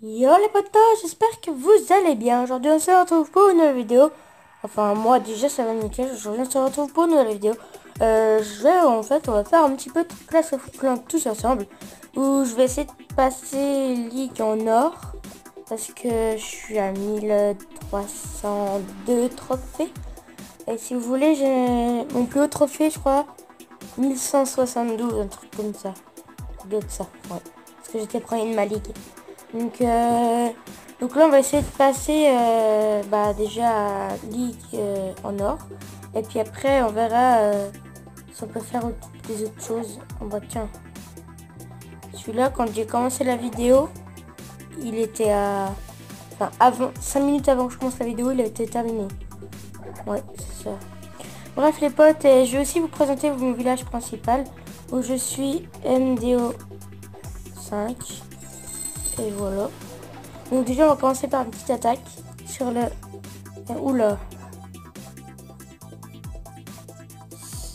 Yo les potos, j'espère que vous allez bien. Aujourd'hui on se retrouve pour une nouvelle vidéo. Enfin moi déjà ça va nickel, aujourd'hui on se retrouve pour une nouvelle vidéo. On va faire un petit peu de Clash of Clans tous ensemble. Où je vais essayer de passer Ligue en or. Parce que je suis à 1302 trophées. Et si vous voulez, j'ai mon plus haut trophée je crois 1172, un truc comme ça. De ça, ouais. Parce que j'étais premier de ma ligue. Donc, donc là, on va essayer de passer déjà à Ligue en or. Et puis après, on verra si on peut faire des autres choses. On va, tiens, celui-là, quand j'ai commencé la vidéo, il était à... Enfin, avant, 5 minutes avant que je commence la vidéo, il a été terminé. Ouais, c'est ça. Bref, les potes, je vais aussi vous présenter mon village principal, où je suis MDO 5. Et voilà. Donc déjà on va commencer par une petite attaque sur le... Oula.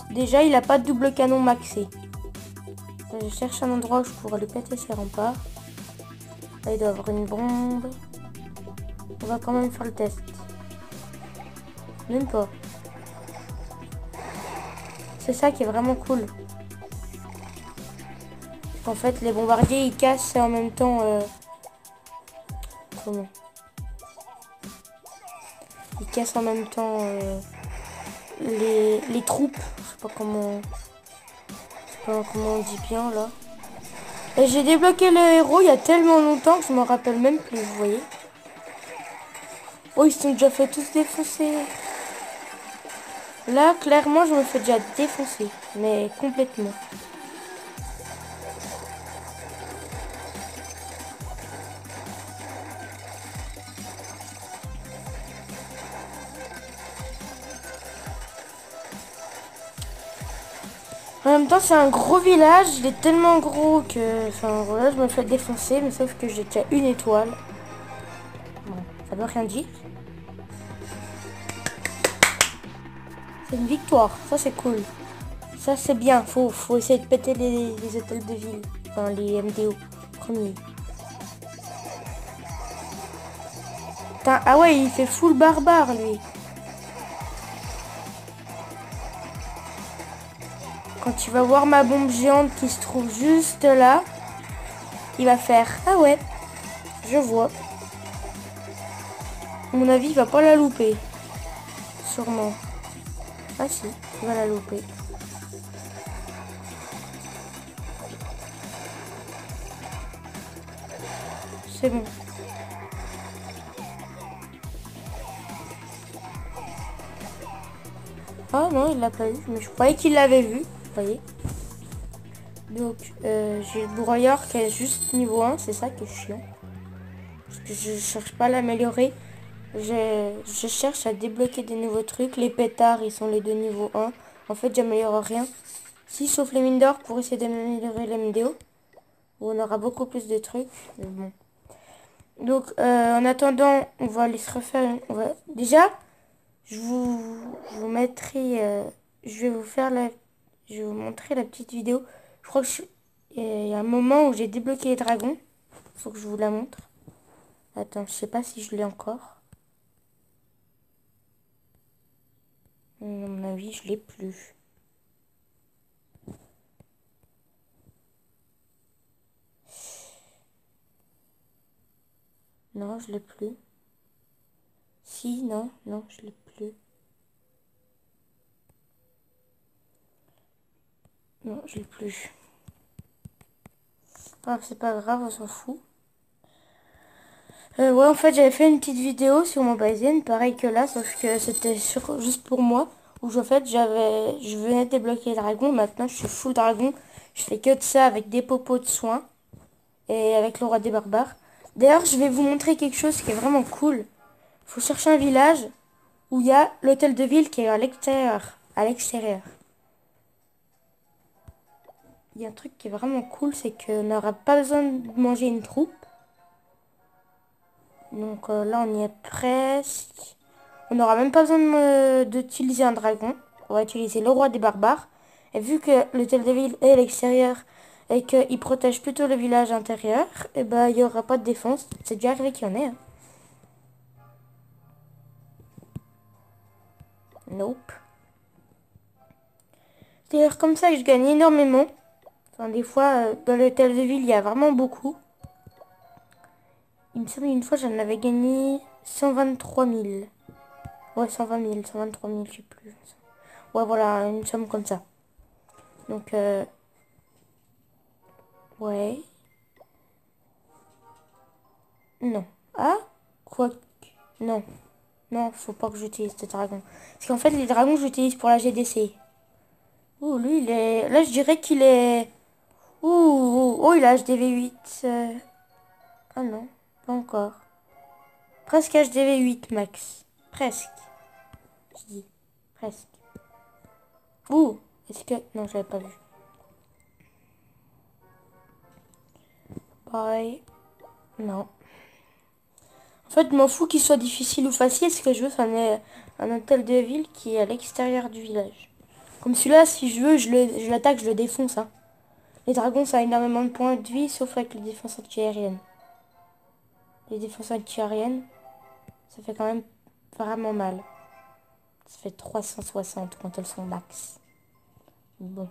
Déjà il a pas de double canon maxé. Je cherche un endroit où je pourrais lui péter ses remparts. Là il doit avoir une bombe. On va quand même faire le test. Même pas. C'est ça qui est vraiment cool. En fait les bombardiers ils cassent en même temps... Comment? Ils cassent en même temps les troupes. Je sais pas comment... comment on dit bien là. Et j'ai débloqué le héros il y a tellement longtemps que je m'en rappelle même plus, vous voyez. Oh, ils se sont déjà fait tous défoncer. Là, clairement, je me fais déjà défoncer. Mais complètement. En même temps, c'est un gros village. Il est tellement gros que... Enfin, voilà, je me fais défoncer. Mais sauf que j'ai déjà une étoile. Bon, ça veut rien dire. C'est une victoire. Ça, c'est cool. Ça, c'est bien. Faut essayer de péter les hôtels de ville. Enfin, les MDO. Premier. Putain, ah ouais, il fait full barbare, lui. Quand tu vas voir ma bombe géante qui se trouve juste là, il va faire... Ah ouais, je vois. À mon avis, il va pas la louper. Sûrement. Ah si, il va la louper. C'est bon. Ah non, il l'a pas eu. Mais je croyais qu'il l'avait vu. Vous voyez. Donc, j'ai le broyeur qui est juste niveau 1. C'est ça qui est chiant. Parce que je cherche pas à l'améliorer. Je cherche à débloquer des nouveaux trucs. Les pétards, ils sont les deux niveau 1. En fait, j'améliore rien. Si, sauf les mines d'or pour essayer d'améliorer les MDO. Où on aura beaucoup plus de trucs. Mais bon. Donc, en attendant, on va aller se refaire... Déjà, je vous mettrai... je vais vous faire la... Je vais vous montrer la petite vidéo. Je crois que il y a un moment où j'ai débloqué les dragons. Faut que je vous la montre. Attends, je sais pas si je l'ai encore. À mon avis, je l'ai plus. Non, je l'ai plus. Si, non, non, je l'ai plus. Non, je l'ai plus. Ah, c'est pas grave, on s'en fout. Ouais, en fait, j'avais fait une petite vidéo sur mon Baizen, pareil que là, sauf que c'était juste pour moi. Où en fait, je venais de débloquer le dragon, maintenant je suis full dragon. Je fais que de ça avec des popos de soins et avec le roi des barbares. D'ailleurs, je vais vous montrer quelque chose qui est vraiment cool. Faut chercher un village où il y a l'hôtel de ville qui est à l'extérieur. À l'extérieur. Il y a un truc qui est vraiment cool, c'est qu'on n'aura pas besoin de manger une troupe. Donc là, on y est presque. On n'aura même pas besoin d'utiliser un dragon. On va utiliser le roi des barbares. Et vu que l'hôtel de ville est à l'extérieur, et qu'il protège plutôt le village intérieur, et ben il n'y aura pas de défense. C'est déjà arrivé qu'il y en ait. Hein. Nope. C'est d'ailleurs comme ça que je gagne énormément. Enfin, des fois, dans l'hôtel de ville, il y a vraiment beaucoup. Il me semble une fois, j'en avais gagné 123 000. Ouais, 120 000, 123 000, je sais plus. Ouais, voilà, une somme comme ça. Donc, ouais. Non. Ah, quoi que... Non. Non, faut pas que j'utilise ce dragon. Parce qu'en fait, les dragons, j'utilise pour la GDC. Ouh, lui, il est... Là, je dirais qu'il est... Oh, il a HDV 8. Ah non, pas encore. Presque HDV 8 max. Presque. Je dis. Presque. Ouh, est-ce que... Non, je l'avais pas vu. Bye. Non. En fait, je m'en fous qu'il soit difficile ou facile. Ce que je veux, c'est un hôtel de ville qui est à l'extérieur du village. Comme celui-là, si je veux, je l'attaque, je le défonce. Hein. Les dragons, ça a énormément de points de vie, sauf avec les défenses anti-aériennes. Les défenses anti-aériennes, ça fait quand même vraiment mal. Ça fait 360 quand elles sont max. Bon.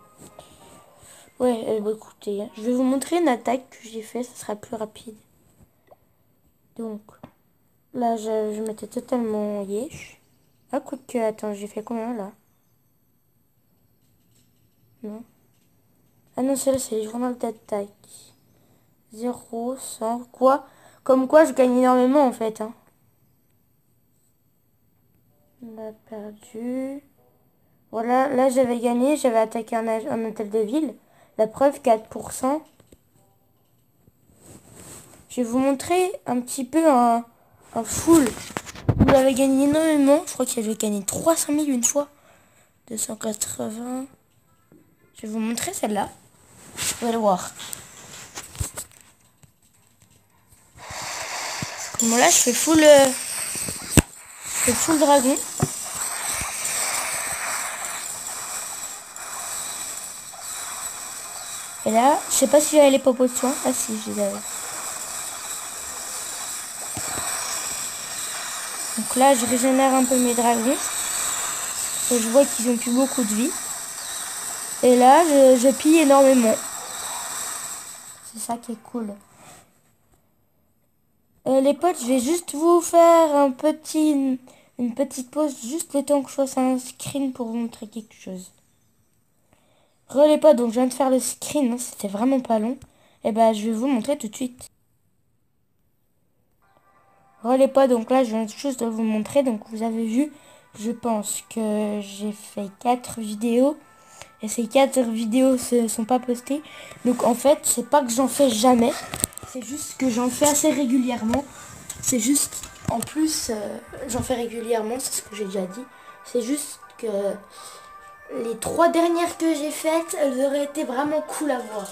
Ouais, bon, écoutez, hein, je vais vous montrer une attaque que j'ai fait, ça sera plus rapide. Donc, là, je m'étais totalement yesh. Ah, quoique, attends, j'ai fait combien, là? Non. Ah non, celle-là, c'est les journaux d'attaque. 0, 100, quoi? Comme quoi, je gagne énormément, en fait, hein. On a perdu. Voilà, là, j'avais gagné, j'avais attaqué un hôtel de ville. La preuve, 4%. Je vais vous montrer un petit peu un full. Vous l'avez gagné énormément. Je crois qu'il avait gagné 300 000 une fois. 280. Je vais vous montrer celle-là. Vous allez voir. Bon là, je fais full dragon. Et là, je sais pas si j'avais les popos de soin. Ah si, je les avais. Donc là, je régénère un peu mes dragons. Et je vois qu'ils ont plus beaucoup de vie. Et là, je pille énormément. C'est ça qui est cool. Les potes, je vais juste vous faire une petite pause, juste le temps que je fasse un screen pour vous montrer quelque chose. Les potes, donc je viens de faire le screen, hein, c'était vraiment pas long. Et ben, je vais vous montrer tout de suite. Les potes, donc là, je viens juste de vous montrer. Donc vous avez vu, je pense que j'ai fait 4 vidéos. Et ces 4 vidéos ne sont pas postées. Donc en fait, c'est pas que j'en fais jamais. C'est juste que j'en fais assez régulièrement. C'est juste, en plus, j'en fais régulièrement, c'est ce que j'ai déjà dit. C'est juste que les 3 dernières que j'ai faites, elles auraient été vraiment cool à voir.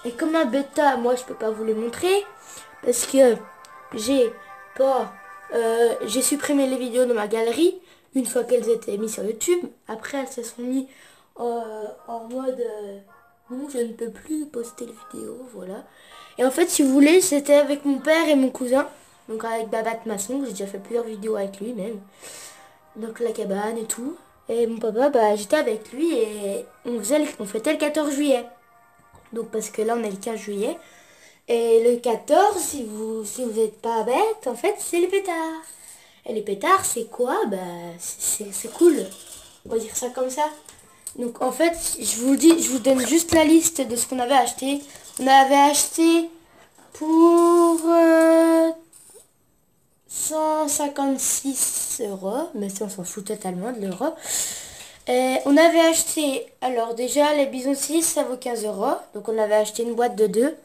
Et comme un bêta, moi je peux pas vous les montrer. Parce que j'ai supprimé les vidéos de ma galerie une fois qu'elles étaient mises sur YouTube. Après, elles se sont mises en mode non, je ne peux plus poster les vidéos, voilà. Et en fait, si vous voulez, c'était avec mon père et mon cousin. Donc avec Babat Masson, j'ai déjà fait plusieurs vidéos avec lui même. Donc la cabane et tout. Et mon papa, bah j'étais avec lui et on fêtait le 14 juillet. Donc parce que là on est le 15 juillet. Et le 14, si vous n'êtes pas bête, en fait c'est les pétards. Et les pétards c'est quoi? Bah c'est cool. On va dire ça comme ça. Donc en fait, je vous le dis, je vous donne juste la liste de ce qu'on avait acheté. On avait acheté pour 156 €, mais ça on s'en fout totalement de l'euro. On avait acheté, alors déjà les bisons 6 ça vaut 15 €, donc on avait acheté une boîte de 2.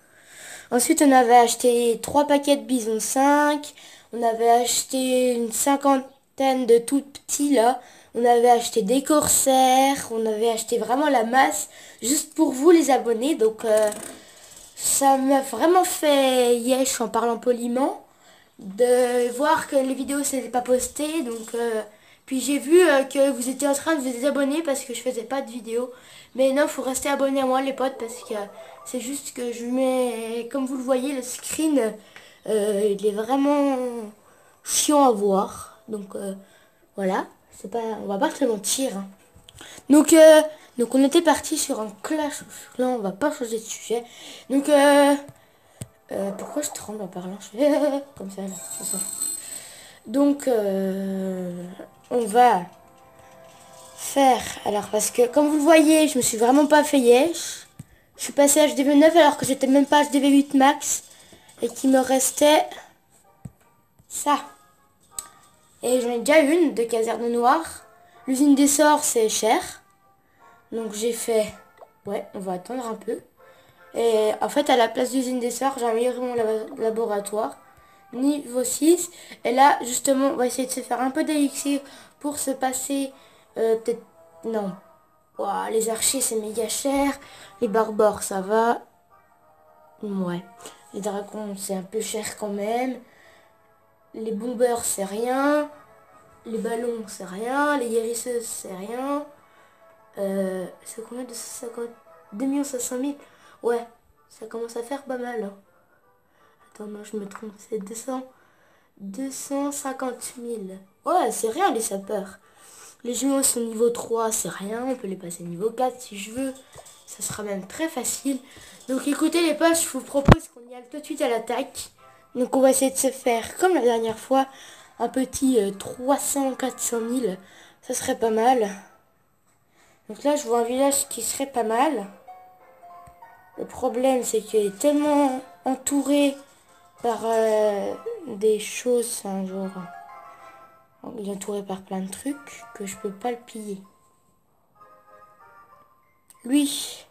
Ensuite on avait acheté 3 paquets de bisons 5. On avait acheté une cinquantaine de tout petits là. On avait acheté des corsaires, on avait acheté vraiment la masse, juste pour vous les abonnés. Donc ça m'a vraiment fait yesh en parlant poliment, de voir que les vidéos s'étaient pas postées. Donc Puis j'ai vu que vous étiez en train de vous désabonner parce que je faisais pas de vidéo. Mais non, faut rester abonné à moi les potes parce que c'est juste que je mets, comme vous le voyez, le screen, il est vraiment chiant à voir. Donc voilà, c'est pas, on va pas se mentir, hein. Donc, donc on était parti sur un Clash of Clans, on va pas changer de sujet. Donc pourquoi je tremble en parlant? Je fais comme ça, là, c'est ça. Donc on va faire, alors parce que comme vous le voyez, je me suis vraiment pas fait yesh. Je suis passé HDV 9 alors que j'étais même pas HDV 8 max. Et qu'il me restait ça. Et j'en ai déjà une de caserne noire. L'usine des sorts c'est cher. Donc j'ai fait, ouais on va attendre un peu. Et en fait à la place d'usine des sorts j'ai amélioré mon laboratoire. Niveau 6. Et là justement on va essayer de se faire un peu d'élixir pour se passer peut-être, non. Ouah, les archers c'est méga cher. Les barbares ça va. Ouais. Les dragons c'est un peu cher quand même. Les bombers c'est rien. Les ballons c'est rien. Les guérisseuses c'est rien. C'est combien de 50... 2 500 000. Ouais. Ça commence à faire pas mal, hein. Attends, non, je me trompe. C'est 250 000. Ouais, c'est rien les sapeurs. Les jumeaux sont niveau 3, c'est rien. On peut les passer niveau 4 si je veux. Ça sera même très facile. Donc écoutez les potes, je vous propose qu'on y aille tout de suite à l'attaque. Donc on va essayer de se faire, comme la dernière fois, un petit 300-400 000. Ça serait pas mal. Donc là, je vois un village qui serait pas mal. Le problème, c'est qu'il est tellement entouré par des choses, un genre... Il est entouré par plein de trucs que je peux pas le piller. Lui,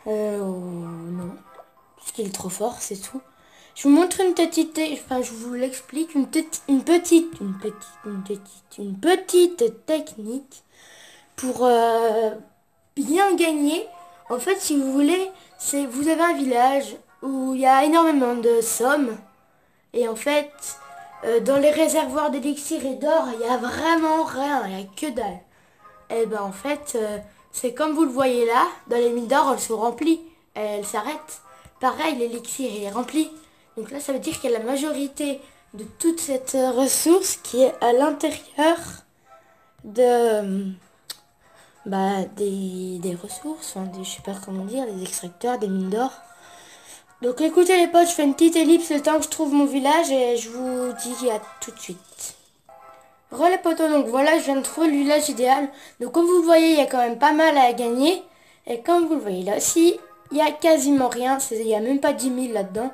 non. Parce qu'il est trop fort, c'est tout. Je vous montre une petite... Enfin, je vous l'explique. Une petite technique pour bien gagner. En fait, si vous voulez, c'est vous avez un village où il y a énormément de sommes. Et en fait, dans les réservoirs d'élixir et d'or, il y a vraiment rien. Il n'y a que dalle. Et ben en fait, c'est comme vous le voyez là, dans les mines d'or, elles sont remplies. Elles s'arrêtent. Pareil, l'élixir est rempli. Donc là, ça veut dire qu'il y a la majorité de toute cette ressource qui est à l'intérieur de des ressources, enfin, je sais pas comment dire, des extracteurs, des mines d'or. Donc écoutez les potes, je fais une petite ellipse le temps que je trouve mon village et je vous dis à tout de suite. Re les potos, donc voilà, je viens de trouver le village idéal. Donc comme vous le voyez, il y a quand même pas mal à gagner. Et comme vous le voyez là aussi, il y a quasiment rien, il n'y a même pas 10 000 là-dedans.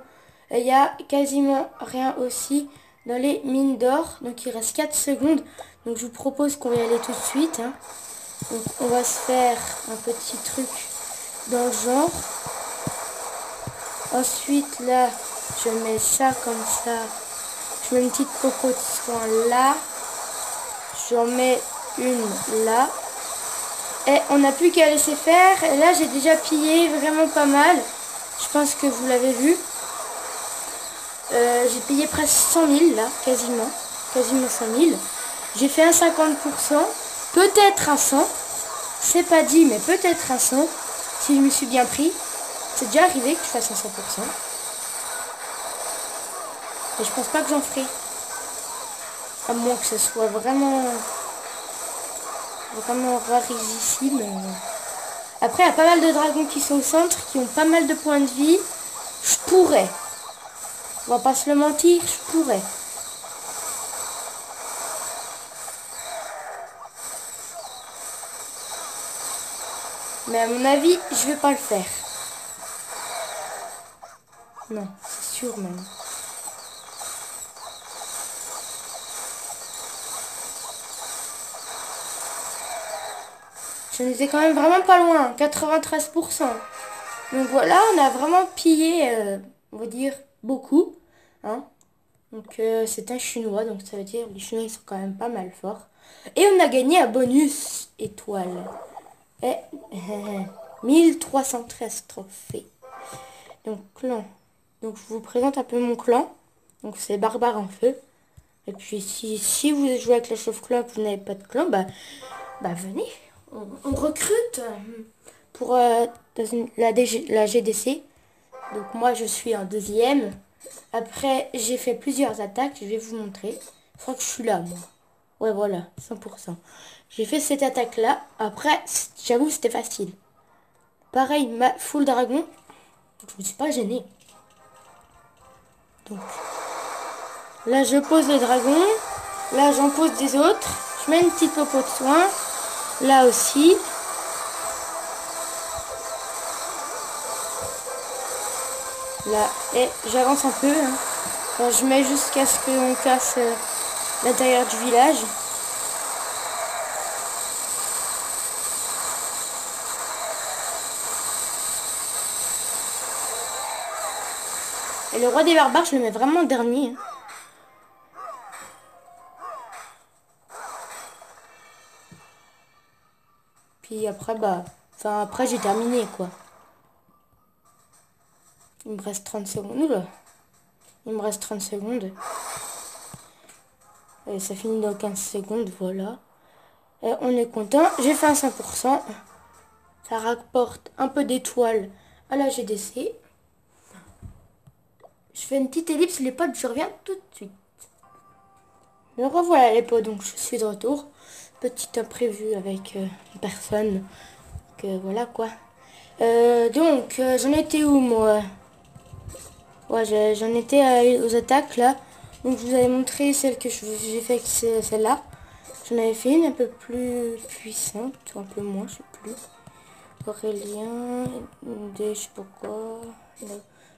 Et il y a quasiment rien aussi dans les mines d'or. Donc il reste 4 secondes. Donc je vous propose qu'on va y aller tout de suite, hein. Donc on va se faire un petit truc dans le genre. Ensuite là, je mets ça comme ça. Je mets une petite coco de soin là. J'en mets une là. Et on n'a plus qu'à laisser faire. Et là j'ai déjà pillé vraiment pas mal. Je pense que vous l'avez vu. J'ai payé presque 100 000 là, quasiment 100 000. J'ai fait un 50%, peut-être un 100. C'est pas dit, mais peut-être un 100. Si je me suis bien pris. C'est déjà arrivé que je fasse un 100%. Et je pense pas que j'en ferai. À moins que ce soit vraiment rarissime. Après, il y a pas mal de dragons qui sont au centre, qui ont pas mal de points de vie. Je pourrais. On va pas se le mentir, je pourrais. Mais à mon avis, je vais pas le faire. Non, c'est sûr même. J'en étais quand même vraiment pas loin, 93%. Donc voilà, on a vraiment pillé, on va dire, beaucoup, hein. Donc c'est un chinois, donc ça veut dire les chinois ils sont quand même pas mal forts. Et on a gagné un bonus étoile. Et 1313 trophées. Donc clan. Donc je vous présente un peu mon clan. Donc c'est Barbare en feu. Et puis si vous jouez avec Clash of Clans, vous n'avez pas de clan, bah venez. On recrute pour la GDC. Donc moi je suis en deuxième. Après j'ai fait plusieurs attaques, je vais vous montrer. Je crois que je suis là moi. Ouais voilà, 100%. J'ai fait cette attaque là. Après j'avoue c'était facile. Pareil, full dragon. Je me suis pas gêné. Donc là je pose le dragon. Là j'en pose des autres. Je mets une petite popo de soin. Là aussi. Là, et j'avance un peu. Hein. Enfin, je mets jusqu'à ce qu'on casse l'intérieur du village. Et le roi des barbares, je le mets vraiment dernier. Hein. Puis après, après j'ai terminé quoi. Il me reste 30 secondes. Oula. Il me reste 30 secondes. Et ça finit dans 15 secondes, voilà. Et on est content. J'ai fait un 100%. Ça rapporte un peu d'étoiles à la GDC. Je fais une petite ellipse, les potes, je reviens tout de suite. Me revoilà les potes, donc je suis de retour. Petit imprévu avec une personne. Que voilà quoi. J'en étais où moi? Ouais, j'en étais aux attaques là. Donc je vous avais montré celle que j'ai fait, c'est celle-là. J'en avais fait une un peu plus puissante, ou un peu moins, je sais plus. Aurélien, je sais pas quoi.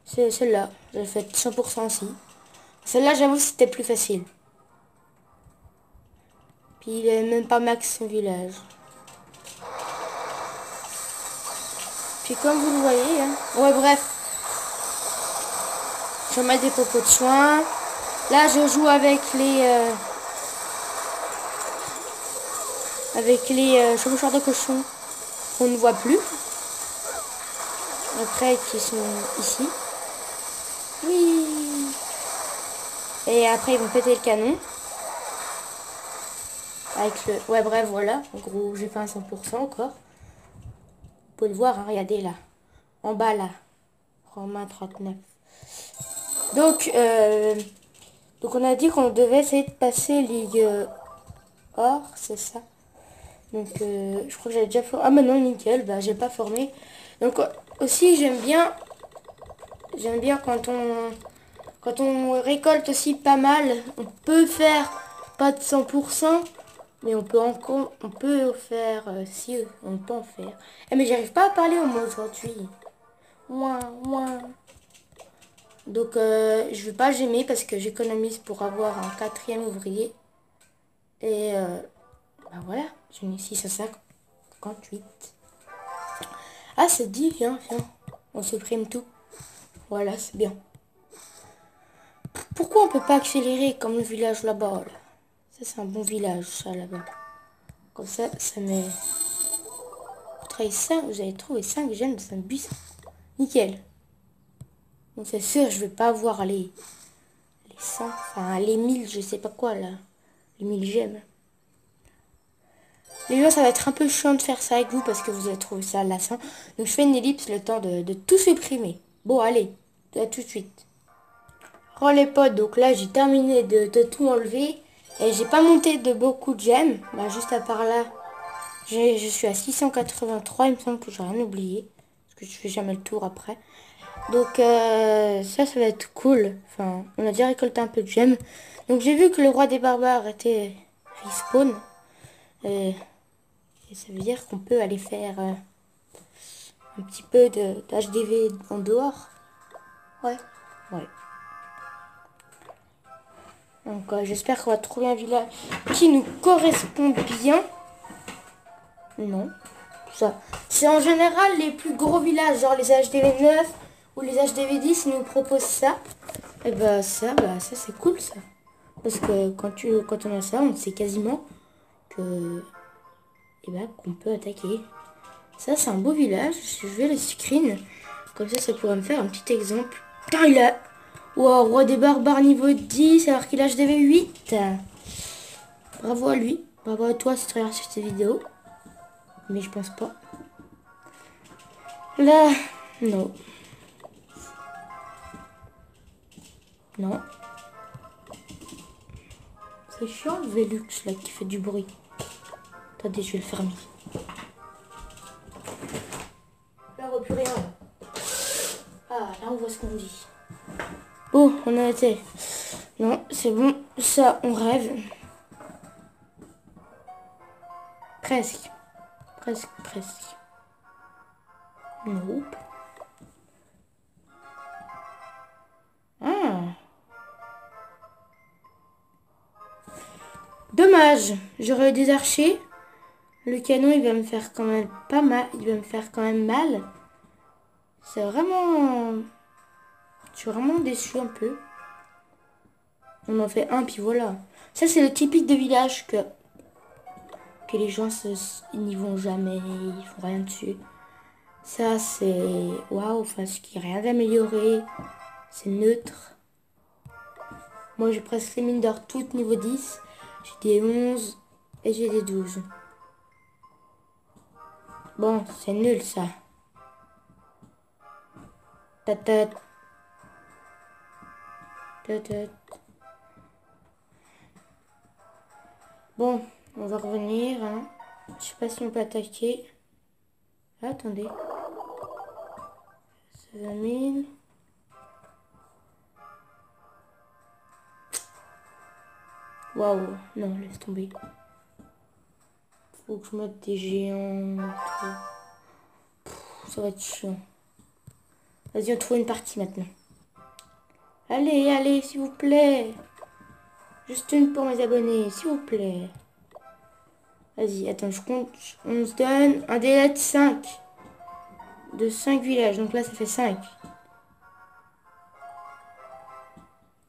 C'est celle-là, j'ai fait 100% aussi. Celle-là, j'avoue, c'était plus facile. Puis il est même pas max son village. Puis comme vous le voyez, hein. Ouais, bref. Je mets des popos de soin. Là, je joue avec les chevaucheurs de cochons qu'on ne voit plus. Après, qui sont ici. Oui. Et après, ils vont péter le canon. Avec le... Ouais, bref, voilà. En gros, j'ai fait un 100% encore. Vous pouvez le voir, hein, regardez là. En bas, là. Romain 39. Donc on a dit qu'on devait essayer de passer Ligue Or, c'est ça. Donc, je crois que j'avais déjà formé. Ah, mais non, nickel, bah, j'ai pas formé. Donc, aussi, j'aime bien quand on récolte aussi pas mal. On peut faire pas de 100%, mais on peut faire, si, on peut en faire. Eh, mais j'arrive pas à parler au mot aujourd'hui. Ouin, ouin. Donc, je vais pas gêner parce que j'économise pour avoir un quatrième ouvrier. Et, voilà, j'en ai 6 à 58. Ah, c'est dit, viens. On supprime tout. Voilà, c'est bien. Pourquoi on peut pas accélérer comme le village là-bas là? Ça, c'est un bon village, ça, là-bas. Comme ça met... Vous avez trouvé 5 gemmes dans un buisson. Nickel. Donc c'est sûr, je vais pas avoir les 100, enfin les 1000, je sais pas quoi là. Les 1000 gemmes. Les gens, ça va être un peu chiant de faire ça avec vous parce que vous avez trouvé ça lassant. Donc je fais une ellipse le temps de tout supprimer. Bon, allez, à tout de suite. Oh les potes, donc là j'ai terminé de tout enlever. Et j'ai pas monté de beaucoup de gemmes. Bah juste à part là, je suis à 683, il me semble que j'ai rien oublié. Parce que je fais jamais le tour après. Donc ça va être cool. Enfin, on a déjà récolté un peu de gemmes. Donc j'ai vu que le roi des barbares était respawn. Et ça veut dire qu'on peut aller faire un petit peu d'HDV en dehors. Ouais. Donc j'espère qu'on va trouver un village qui nous correspond bien. Non. Ça. C'est en général les plus gros villages, genre les HDV 9 ou les HDV 10, ils nous proposent ça. Et ça c'est cool ça. Parce que quand on a ça, on sait quasiment que qu'on peut attaquer. Ça c'est un beau village. Je vais le screen. Comme ça pourrait me faire un petit exemple. Putain, Wow, roi des barbares niveau 10 alors qu'il a HDV 8. Bravo à lui. Bravo à toi si tu regardes cette vidéo. Mais je pense pas. Là, non. Non. C'est chiant le Velux là qui fait du bruit. Attendez, je vais le fermer. Là on voit plus rien. Ah, là on voit ce qu'on dit. Bon, on a été. Non, c'est bon. Ça, on rêve. Presque. Presque. Nope. Ah. Dommage. J'aurais eu des archers. Le canon, il va me faire quand même pas mal. Il va me faire quand même mal. C'est vraiment... Je suis vraiment déçue un peu. On en fait un, puis voilà. Ça, c'est le typique de village que les gens ils n'y vont jamais. Ils font rien dessus. Ça, c'est... Waouh, enfin, ce qui n'a rien d'améliorer. C'est neutre. Moi, j'ai presque les mines d'or toutes niveau 10. J'ai des 11 et j'ai des 12. Bon, c'est nul, ça. Tatat. Tatat. Bon, on va revenir. Hein. Je sais pas si on peut attaquer. Ah, attendez. Ça va mine. Waouh, non, laisse tomber. Faut que je mette des géants. Ça va être chiant. Vas-y, on trouve une partie maintenant. Allez, allez, s'il vous plaît. Juste une pour mes abonnés, s'il vous plaît. Vas-y, attends, je compte. On se donne un délai de 5. De 5 villages. Donc là, ça fait 5.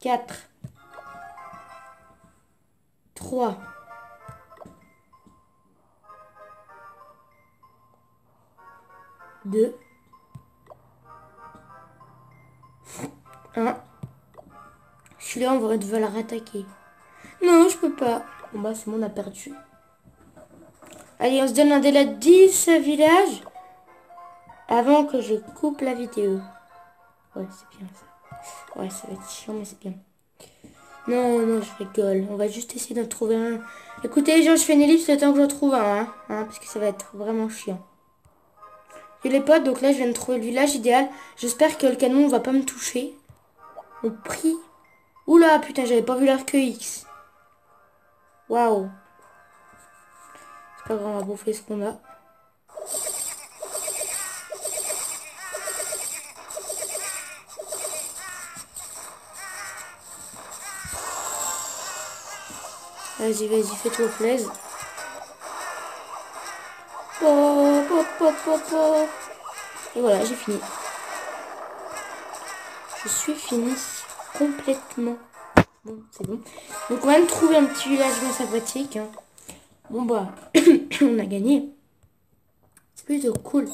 4. 3. 2. 1. Je suis là, on va devoir attaquer. Non, je peux pas. Bon bah, c'est bon, on a perdu. Allez, on se donne un délai de 10 villages. Avant que je coupe la vidéo. Ouais, c'est bien ça. Ouais, ça va être chiant, mais c'est bien. Non, non, je rigole. On va juste essayer d'en trouver un. Écoutez, les gens, je fais une ellipse le temps que je trouve un. Hein, parce que ça va être vraiment chiant. Et les potes, donc là, je viens de trouver le village idéal. J'espère que le canon ne va pas me toucher. Au prix. Oula, putain, j'avais pas vu l'arc X. Waouh. C'est pas grave, on va bouffer ce qu'on a. Vas-y, vas-y, fais-toi plaisir. Et voilà, j'ai fini. Je suis fini complètement. Bon, c'est bon. Donc on va me trouver un petit village bien sympathique. Hein. Bon bah, on a gagné. C'est plutôt cool.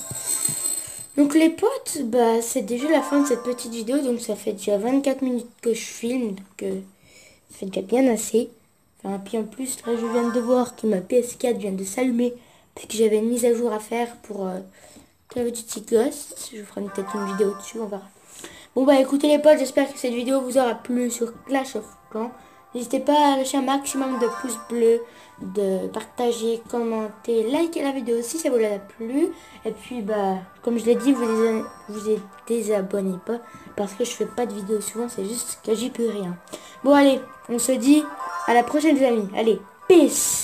Donc les potes, bah c'est déjà la fin de cette petite vidéo. Donc ça fait déjà 24 minutes que je filme. Donc ça fait déjà bien assez. Enfin, puis en plus, là je viens de voir que ma PS4 vient de s'allumer. Parce que j'avais une mise à jour à faire pour Call of Duty Ghost. Je vous ferai peut-être une vidéo dessus, on verra. Bon bah écoutez les potes, j'espère que cette vidéo vous aura plu sur Clash of Clans. N'hésitez pas à lâcher un maximum de pouces bleus, de partager, commenter, liker la vidéo si ça vous a plu. Et puis bah comme je l'ai dit, vous désabonnez pas parce que je fais pas de vidéos souvent, c'est juste que j'y peux rien. Bon allez, on se dit à la prochaine les amis. Allez, peace.